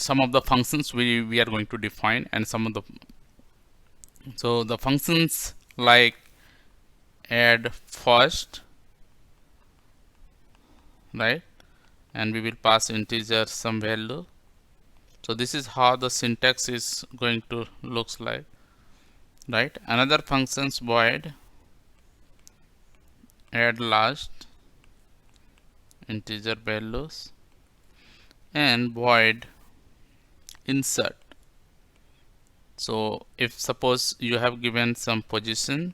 some of the functions we are going to define, and some of the functions like add first, right, and we will pass integer some value. So this is how the syntax is going to looks like, right. Another functions void add last integer values, and void insert. So if suppose you have given some position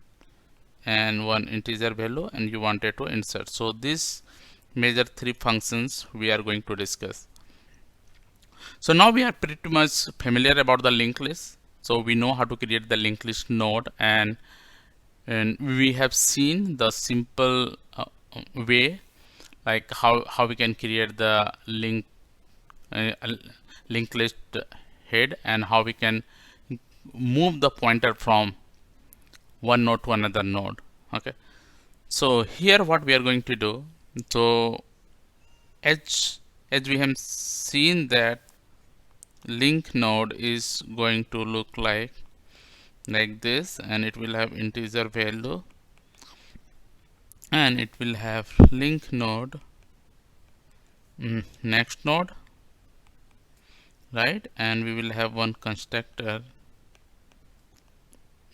and one integer value and you wanted to insert, so this major three functions we are going to discuss. So now we are pretty much familiar about the linked list. So we know how to create the linked list node, and we have seen the simple way, like how we can create the uh, linked list head, and how we can move the pointer from one node to another node. Okay, so here what we are going to do, so as we have seen that link node is going to look like this, and it will have integer value, and it will have link node next node, right, and we will have one constructor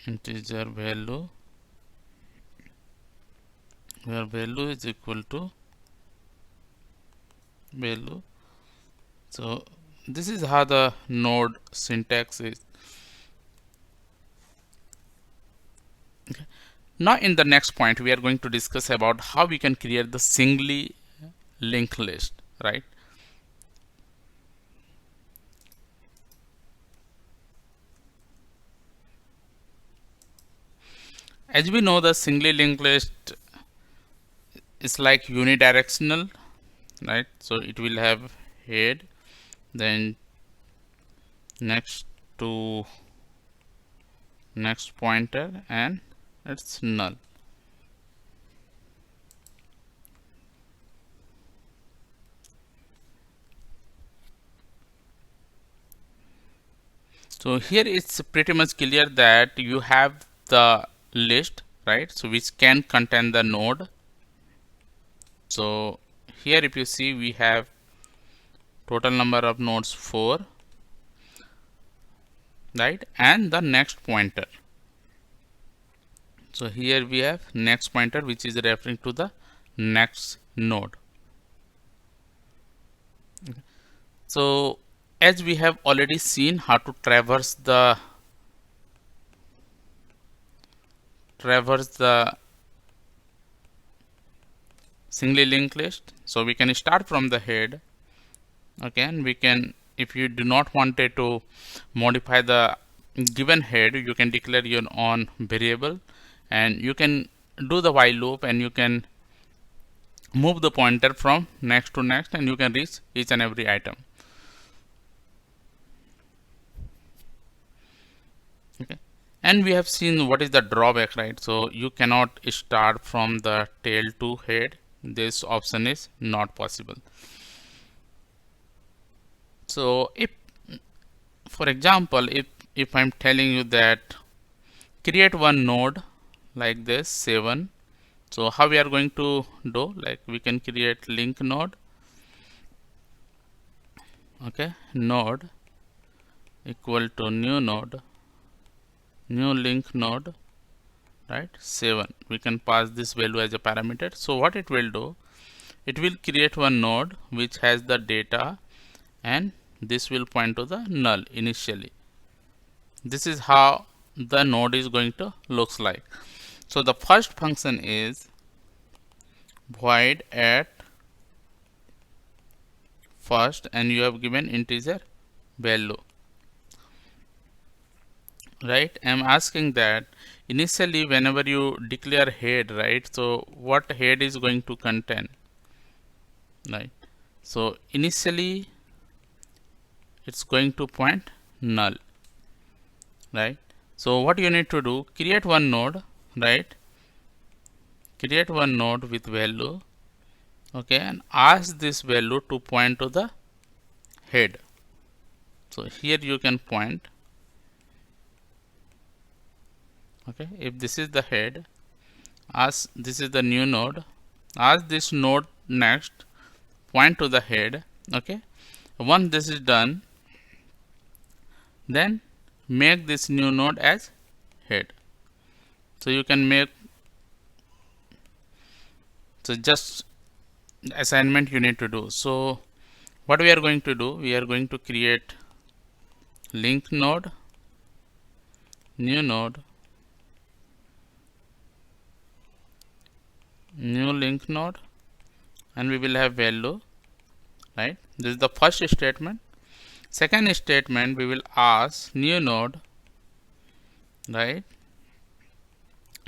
integer value where value is equal to value. So this is how the node syntax is. Okay. Now in the next point we are going to discuss about how we can create the singly linked list, right. As we know, the singly linked list is like unidirectional, right. So it will have head, then next to next pointer, and it's null. So here it's pretty much clear that you have the list, right, so which can contain the node. So here if you see, we have total number of nodes 4, right, and the next pointer. So here we have next pointer, which is referring to the next node. Okay. So as we have already seen how to traverse the singly linked list, so we can start from the head. Again, we can, if you do not wanted to modify the given head, you can declare your own variable, and you can do the while loop, and you can move the pointer from next to next, and you can reach each and every item. Okay, and we have seen what is the drawback, right. So you cannot start from the tail to head. This option is not possible. So if, for example, if I'm telling you that create one node like this 7, so how we are going to do, like we can create link node. Okay, node equal to new node, new link node, right, 7. We can pass this value as a parameter. So what it will do, it will create one node which has the data, and this will point to the null initially. This is how the node is going to looks like. So the first function is void at first, and you have given integer value, right. I'm asking that initially whenever you declare head, right, so what head is going to contain, right. So initially it's going to point null, right. So what you need to do, create one node, right? Create one node with value, okay, and ask this value to point to the head. So here you can point, okay, if this is the head, ask this is the new node, ask this node next point to the head, okay. Once this is done, then make this new node as head. So you can make, so just assignment you need to do. So what we are going to do, we are going to create link node, new node, new link node, and we will have value, right? This is the first statement. Second statement, we will ask new node, right,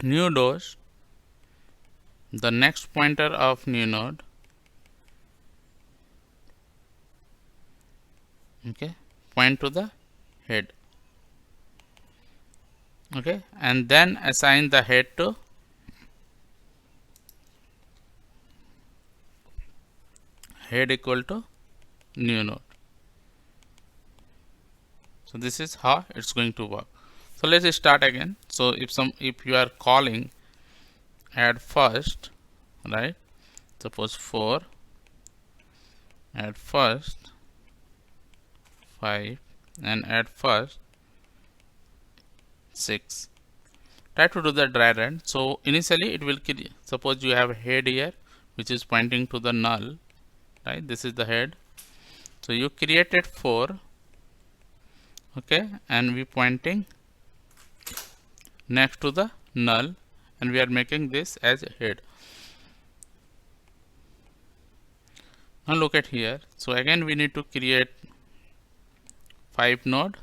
new doors, the next pointer of new node, okay, point to the head, okay, and then assign the head to head equal to new node. So this is how it's going to work. So let's start again. So if you are calling add first, right, suppose 4, add first 5, and add first 6, try to do the dry run. So initially it will suppose you have a head here which is pointing to the null, right, this is the head. So you created 4, okay, and we pointing next to the null, and we are making this as a head. Now look at here. So again we need to create 5 node,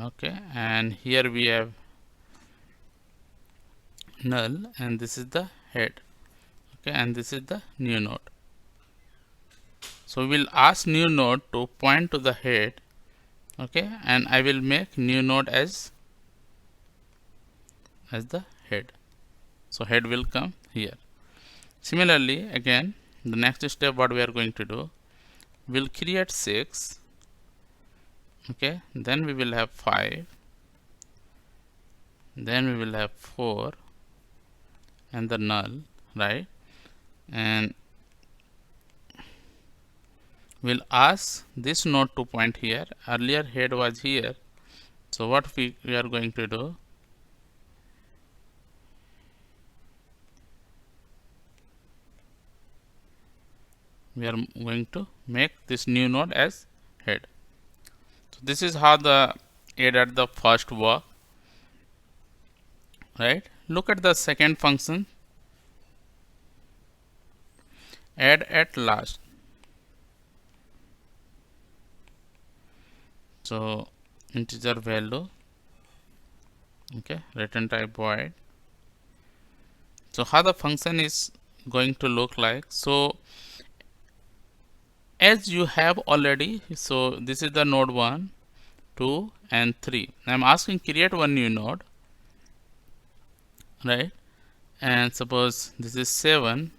okay, and here we have null, and this is the head, okay, and this is the new node. So we will ask new node to point to the head, okay, and I will make new node as the head. So head will come here. Similarly, again the next step what we are going to do, we'll create 6, okay, then we will have 5, then we will have 4 and the null, right, and we'll ask this node to point here. Earlier head was here, so what we are going to do, we are going to make this new node as head. So this is how the add at the first work, right? Look at the second function, add at last. So integer value, okay, return type void. So how the function is going to look like, so as you have already, so this is the node 1, 2 and 3. I'm asking create one new node, right, and suppose this is 7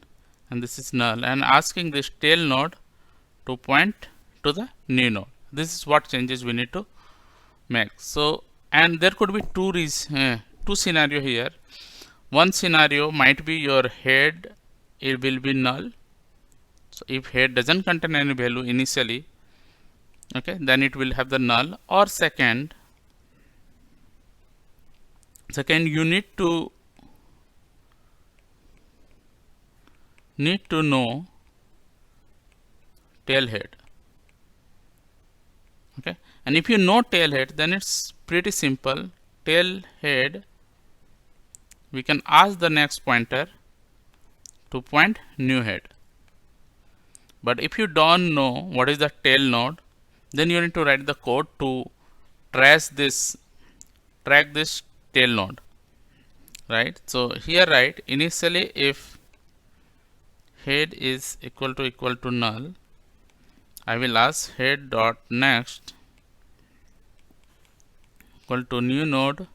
and this is null, and asking this tail node to point to the new node. This is what changes we need to make. So and there could be two scenario here. One scenario might be your head, it will be null. So if head doesn't contain any value initially, okay, then it will have the null. Or second you need to know tail head, okay, and if you know tail head, then it's pretty simple. Tail head, we can ask the next pointer to point new head. But if you don't know what is the tail node, then you need to write the code to track this tail node, right? So here write initially if head is equal to null, I will ask head dot next equal to new node,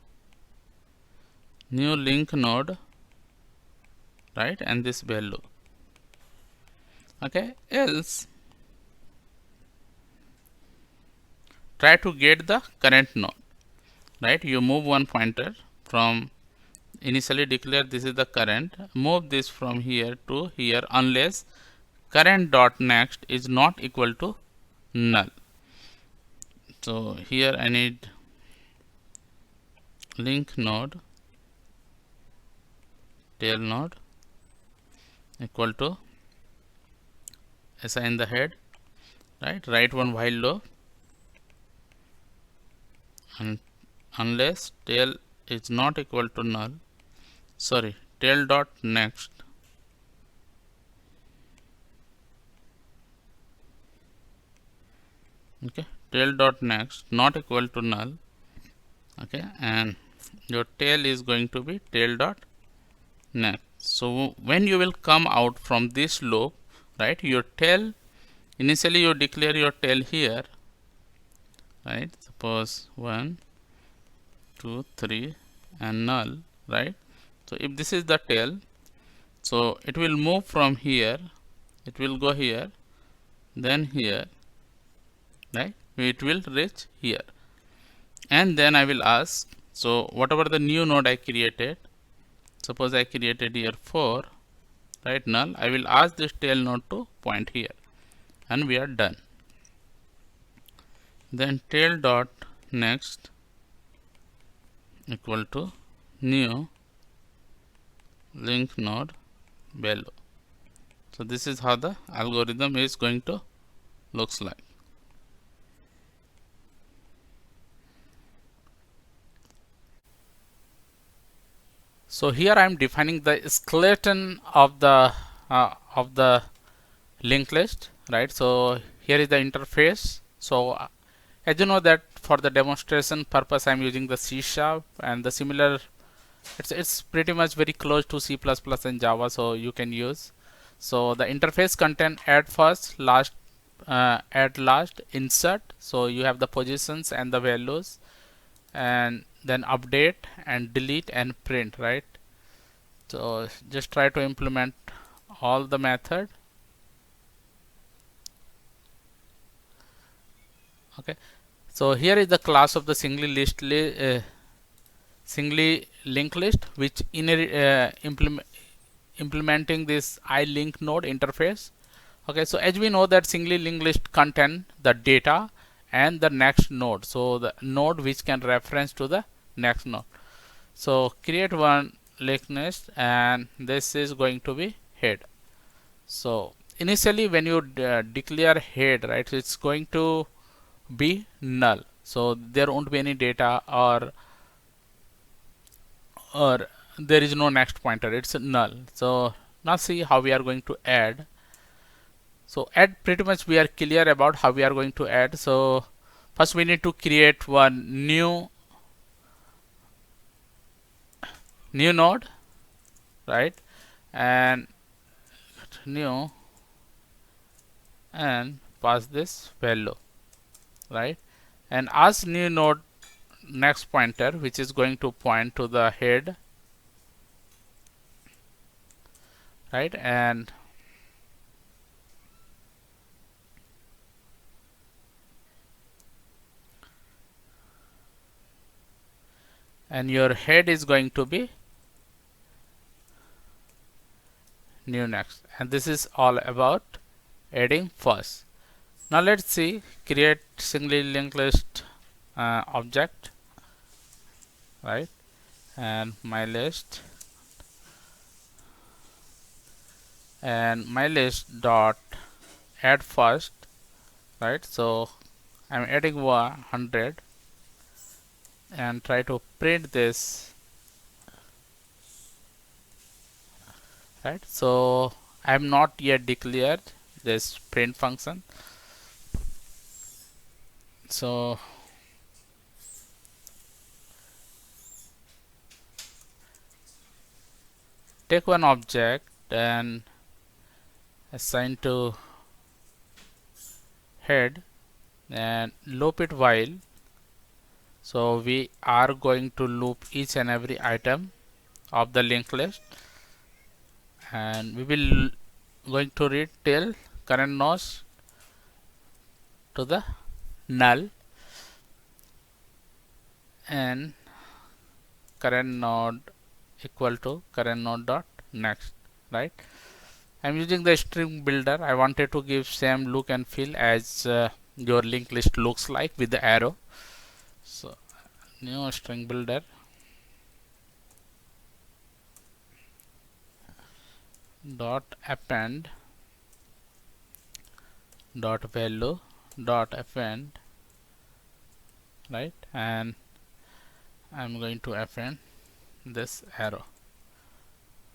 new link node, right, and this value. Okay, else try to get the current node, right? You move one pointer from initially declare this is the current, move this from here to here unless current dot next is not equal to null. So here I need link node, tail node equal to assign the head, right? Write one while loop, and unless tail is not equal to null, sorry, tail dot next okay, tail dot next not equal to null, okay, and your tail is going to be tail dot next. So when you will come out from this loop, right, your tail initially you declare your tail here, right, suppose 1 2 3 and null, right. So if this is the tail, so it will move from here, it will go here, then here, right, it will reach here, and then I will ask, so whatever the new node I created, suppose I created here 4, right, null, I will ask this tail node to point here, and we are done. Then tail dot next equal to new link node value. So this is how the algorithm is going to looks like. So here I am defining the skeleton of the linked list, right? So here is the interface. So as you know that for the demonstration purpose I am using the C# and the similar, it's pretty much very close to C++ and Java, so you can use. So the interface contain add first, last, add last, insert. So you have the positions and the values, and then update and delete and print, right? So just try to implement all the method. Okay, so here is the class of the singly linked list, which implementing this iLink node interface. Okay, so as we know that singly linked list contain the data and the next node, so the node which can reference to the next node. So create one linked list, and this is going to be head. So initially when you declare head, right, it's going to be null, so there won't be any data, or there is no next pointer, it's null. So now see how we are going to add. So add, pretty much we are clear about how we are going to add. So first we need to create one new node, right, and new, and pass this value, right, and ask new node next pointer, which is going to point to the head, right, and your head is going to be new next, and this is all about adding first. Now let's see, create singly linked list object, right, and my list, and my list dot add first, right. So I'm adding 100 and try to print this, right. So I'm not yet declared this print function. So take one object and assign to head and loop it while, So we are going to loop each and every item of the linked list, and we will going to read till current nodes to the null and current node equal to current node dot next, right? I'm using the string builder. I wanted to give same look and feel as your linked list looks like with the arrow. So new string builder dot append dot value dot append, right? And I'm going to append this arrow,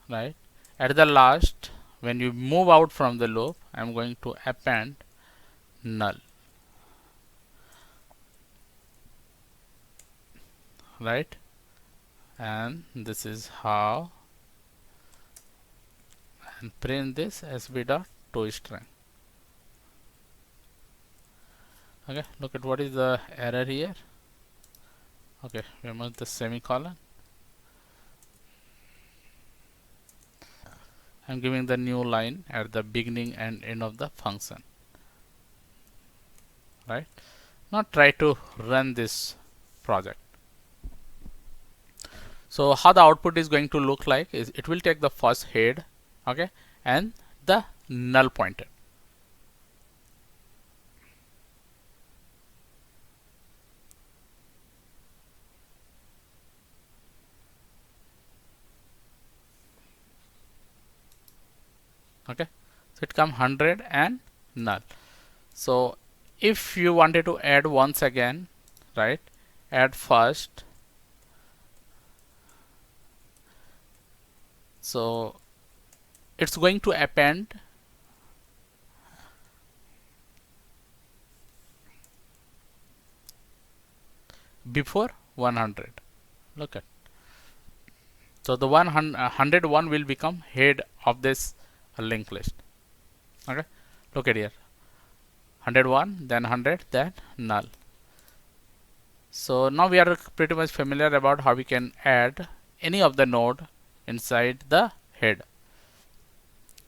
right? At the last, when you move out from the loop, I'm going to append null, right? And this is how, and print this sb dot toString. Okay, look at what is the error here. Okay, remove the semicolon. I'm giving the new line at the beginning and end of the function, right? Now try to run this project. So how the output is going to look like is it will take the first head, okay, and the null pointer. Okay, so it come 100 and null. So if you wanted to add once again, right, add first. So it's going to append before 100. Look at, so the 101 will become head of this linked list. Okay, look at here, 101, then 100, then null. So now we are pretty much familiar about how we can add any of the node inside the head.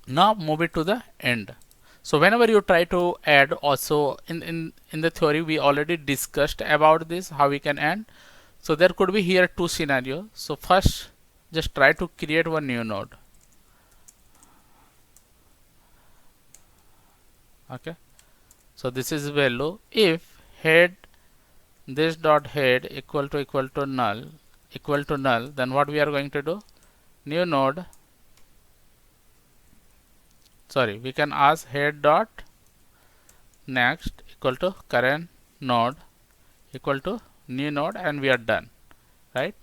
Now move it to the end. So whenever you try to add, also in the theory we already discussed about this, how we can add. So there could be here two scenarios. So first, just try to create one new node. Okay, so this is value. If head this dot head equal to null, then what we are going to do? New node. Sorry, we can ask head dot next equal to current node equal to new node, and we are done, right?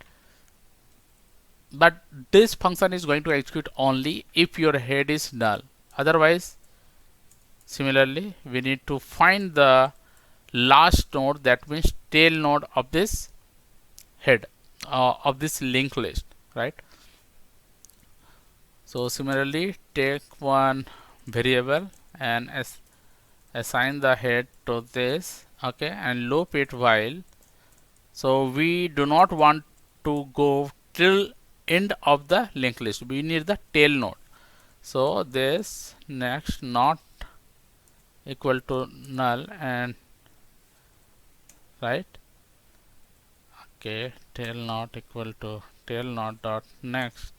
But this function is going to execute only if your head is null. Otherwise, similarly, we need to find the last node, that means tail node of this head of this linked list, right? So similarly, take one variable and assign the head to this, okay, and loop it while. So we do not want to go till end of the linked list. We need the tail node. So this next not equal to null, and right, okay, tail not equal to tail node dot next.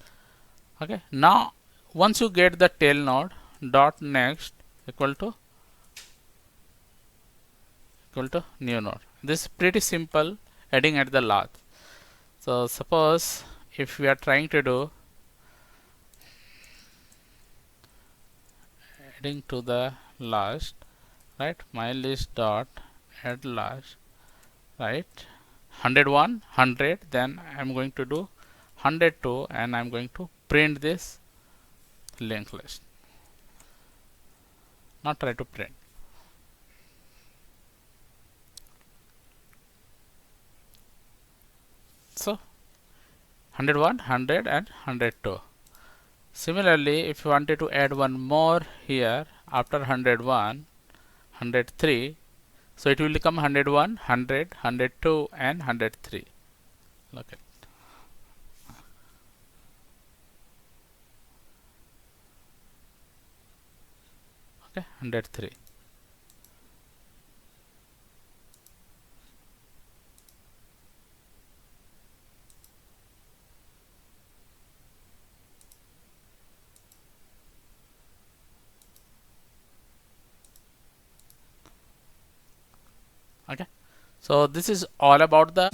Okay, now once you get the tail node dot next equal to new node. This is pretty simple, adding at the last. So suppose if we are trying to do adding to the last, right, my list dot add last, right, 101 100, then I'm going to do 102 and I'm going to print this linked list. Now try to print. So 101 100 and 102. Similarly, if you wanted to add one more here after 101 103, So it will become 101, 100, 102 and 103. Look at. Okay, 103. Okay, so this is all about the